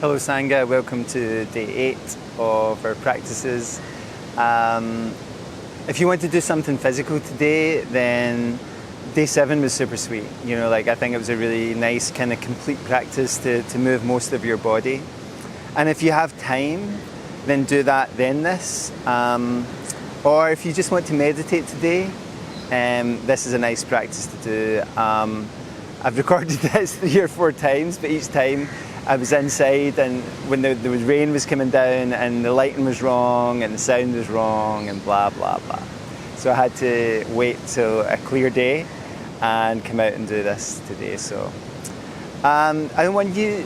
Hello Sangha, welcome to day 8 of our practices. If you want to do something physical today, then day 7 was super sweet. I think it was a really nice kind of complete practice to move most of your body. And if you have time, then do that, then this. Or if you just want to meditate today, this is a nice practice to do. I've recorded this 3 or 4 times, but each time I was inside, and when the rain was coming down and the lighting was wrong and the sound was wrong and blah, blah, blah. So I had to wait till a clear day and come out and do this today. So I don't want you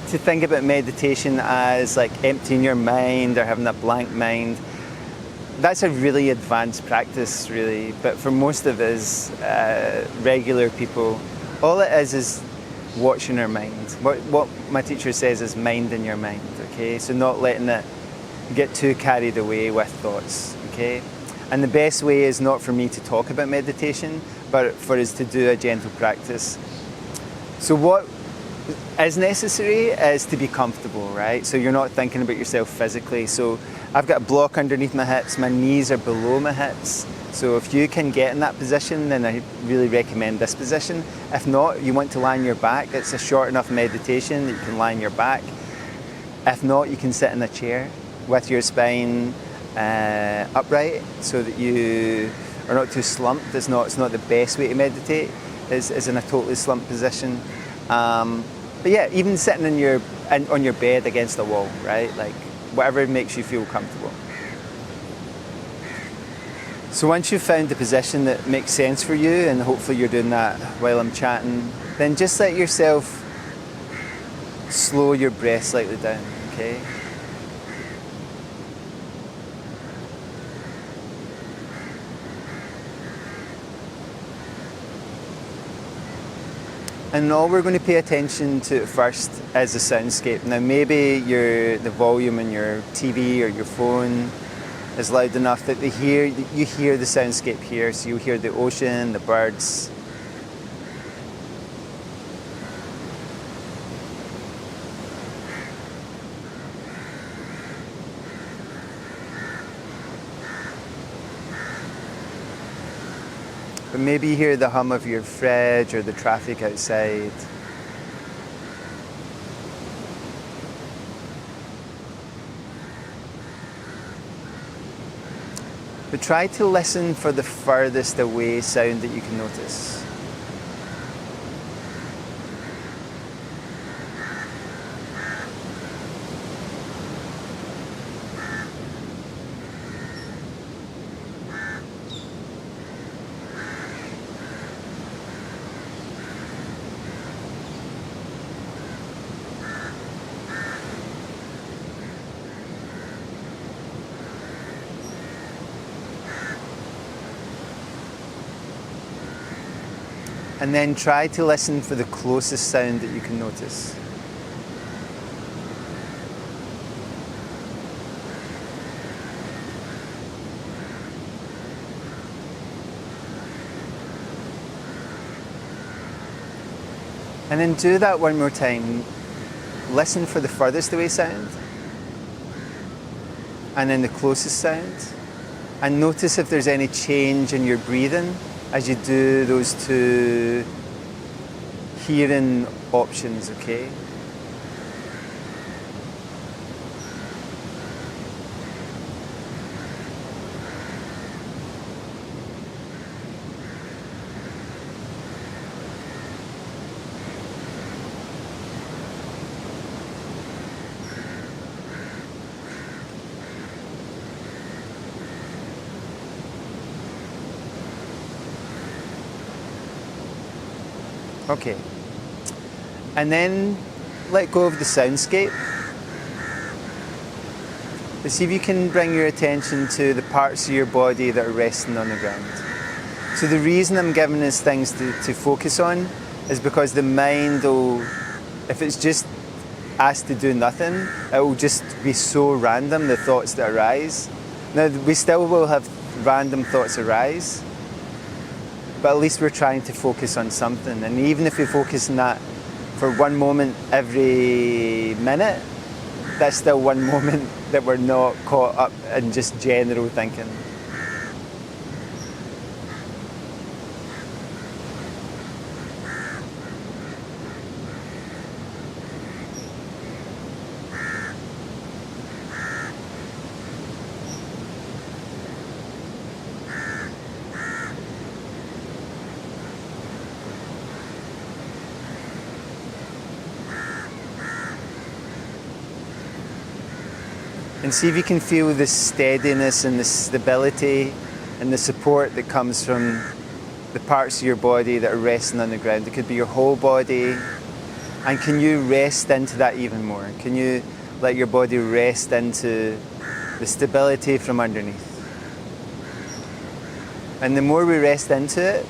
to think about meditation as like emptying your mind or having a blank mind. That's a really advanced practice, really. But for most of us, regular people, all it is watching our mind. What my teacher says is mind in your mind, okay? So not letting it get too carried away with thoughts, okay? And the best way is not for me to talk about meditation, but for us to do a gentle practice. So what is necessary is to be comfortable, right? So you're not thinking about yourself physically. So I've got a block underneath my hips, my knees are below my hips. So if you can get in that position, then I really recommend this position. If not, you want to lie on your back. It's a short enough meditation that you can lie on your back. If not, you can sit in a chair with your spine upright so that you are not too slumped. It's not the best way to meditate, is in a totally slumped position. But yeah, even sitting on your bed against the wall, right? Like whatever makes you feel comfortable. So once you've found the position that makes sense for you, and hopefully you're doing that while I'm chatting, then just let yourself slow your breath slightly down, okay? And all we're going to pay attention to first is the soundscape. Now maybe the volume on your TV or your phone is loud enough that you hear the soundscape here, so you hear the ocean, the birds. But maybe you hear the hum of your fridge or the traffic outside. But try to listen for the furthest away sound that you can notice. And then try to listen for the closest sound that you can notice. And then do that one more time. Listen for the furthest away sound. And then the closest sound. And notice if there's any change in your breathing as you do those two hearing options, okay? Okay, and then let go of the soundscape. But see if you can bring your attention to the parts of your body that are resting on the ground. So the reason I'm giving these things to focus on is because the mind will, if it's just asked to do nothing, it will just be so random, the thoughts that arise. Now, we still will have random thoughts arise, but at least we're trying to focus on something. And even if we focus on that for 1 moment every minute, that's still one moment that we're not caught up in just general thinking. And see if you can feel the steadiness and the stability and the support that comes from the parts of your body that are resting on the ground. It could be your whole body. And can you rest into that even more? Can you let your body rest into the stability from underneath? And the more we rest into it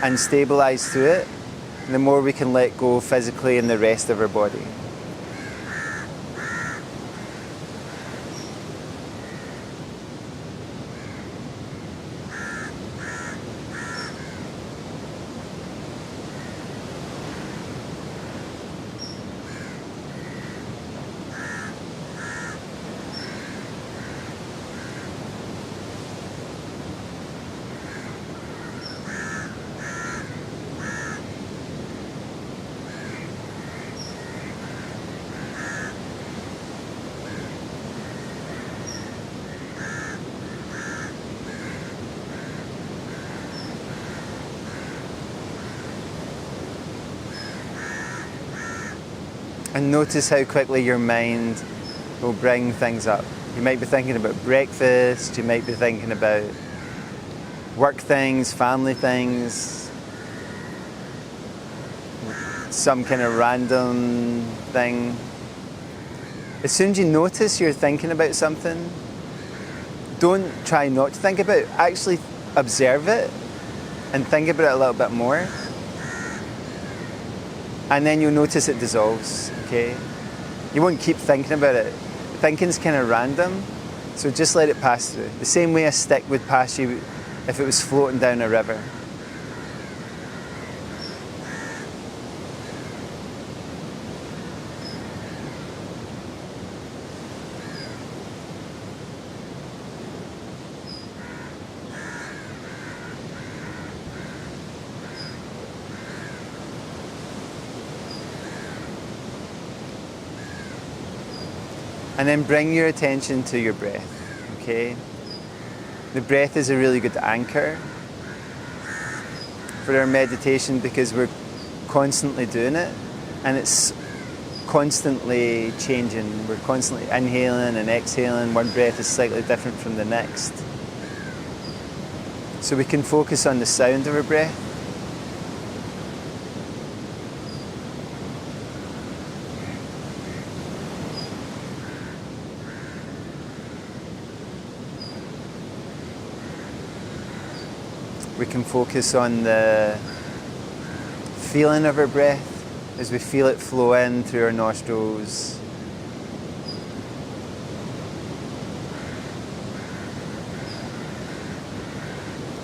and stabilize through it, the more we can let go physically in the rest of our body. And notice how quickly your mind will bring things up. You might be thinking about breakfast, you might be thinking about work things, family things, some kind of random thing. As soon as you notice you're thinking about something, don't try not to think about it. Actually observe it and think about it a little bit more. And then you'll notice it dissolves, okay? You won't keep thinking about it. Thinking's kind of random, so just let it pass through. The same way a stick would pass you if it was floating down a river. And then bring your attention to your breath, okay? The breath is a really good anchor for our meditation because we're constantly doing it and it's constantly changing. We're constantly inhaling and exhaling. One breath is slightly different from the next. So we can focus on the sound of our breath. We can focus on the feeling of our breath as we feel it flow in through our nostrils.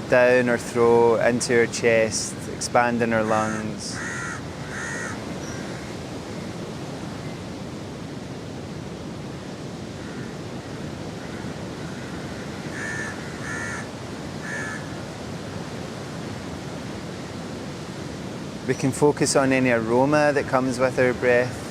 Down our throat, into our chest, expanding our lungs. We can focus on any aroma that comes with our breath.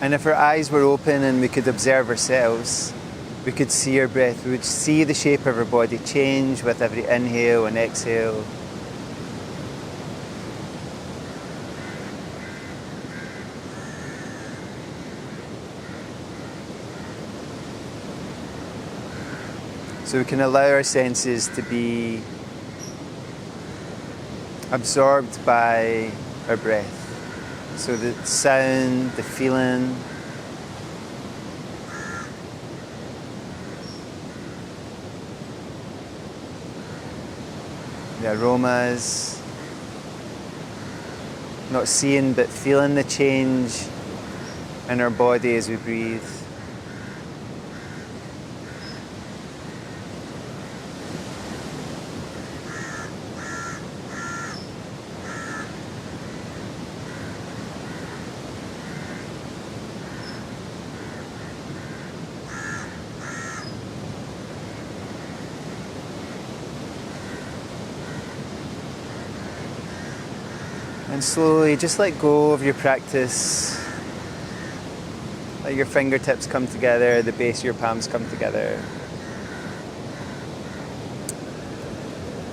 And if our eyes were open and we could observe ourselves, we could see our breath, we would see the shape of our body change with every inhale and exhale. So we can allow our senses to be absorbed by our breath. So the sound, the feeling, the aromas, Not seeing, but feeling the change in our body as we breathe. And slowly just let go of your practice. Let your fingertips come together, the base of your palms come together.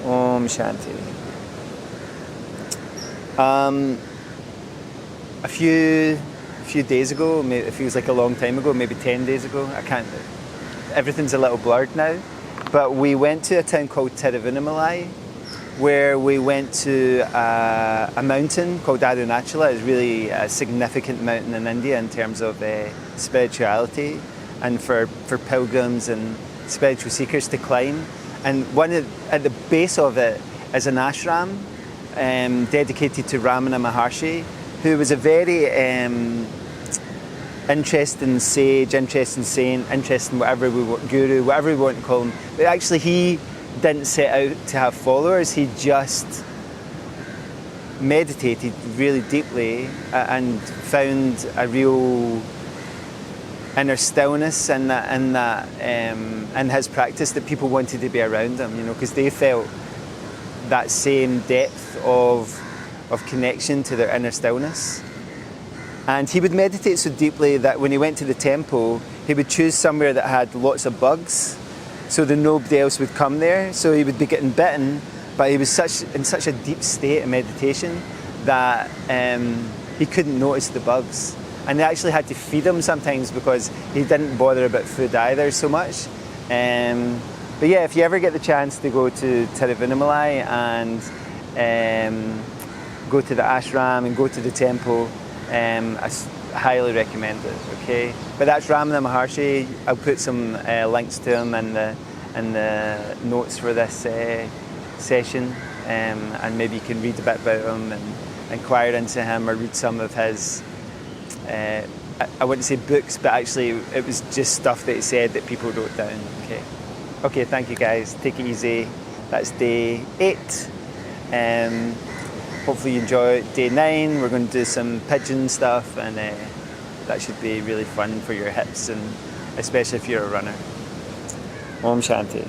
Om Shanti. A few days ago, maybe it feels like a long time ago, maybe 10 days ago, everything's a little blurred now, but we went to a town called Tiruvannamalai, where we went to a mountain called Arunachala. It's really a significant mountain in India in terms of spirituality and for pilgrims and spiritual seekers to climb. And at the base of it is an ashram dedicated to Ramana Maharshi, who was a very interesting sage, interesting saint, interesting guru, whatever we want to call him. But actually he didn't set out to have followers. He just meditated really deeply and found a real inner stillness in his practice that people wanted to be around him, because they felt that same depth of connection to their inner stillness. And he would meditate so deeply that when he went to the temple, he would choose somewhere that had lots of bugs, so that nobody else would come there. So he would be getting bitten, but he was in such a deep state of meditation that he couldn't notice the bugs. And they actually had to feed him sometimes because he didn't bother about food either so much. But yeah, if you ever get the chance to go to Tiruvannamalai and go to the ashram and go to the temple, I highly recommend it, okay? But that's Ramana Maharshi. I'll put some links to him in the notes for this session, and maybe you can read a bit about him and inquire into him or read some of his, I wouldn't say books, but actually it was just stuff that he said that people wrote down, okay? Okay, thank you guys, take it easy. That's day 8. Hopefully you enjoy day 9. We're going to do some pigeon stuff, and that should be really fun for your hips, and especially if you're a runner. Om Shanti.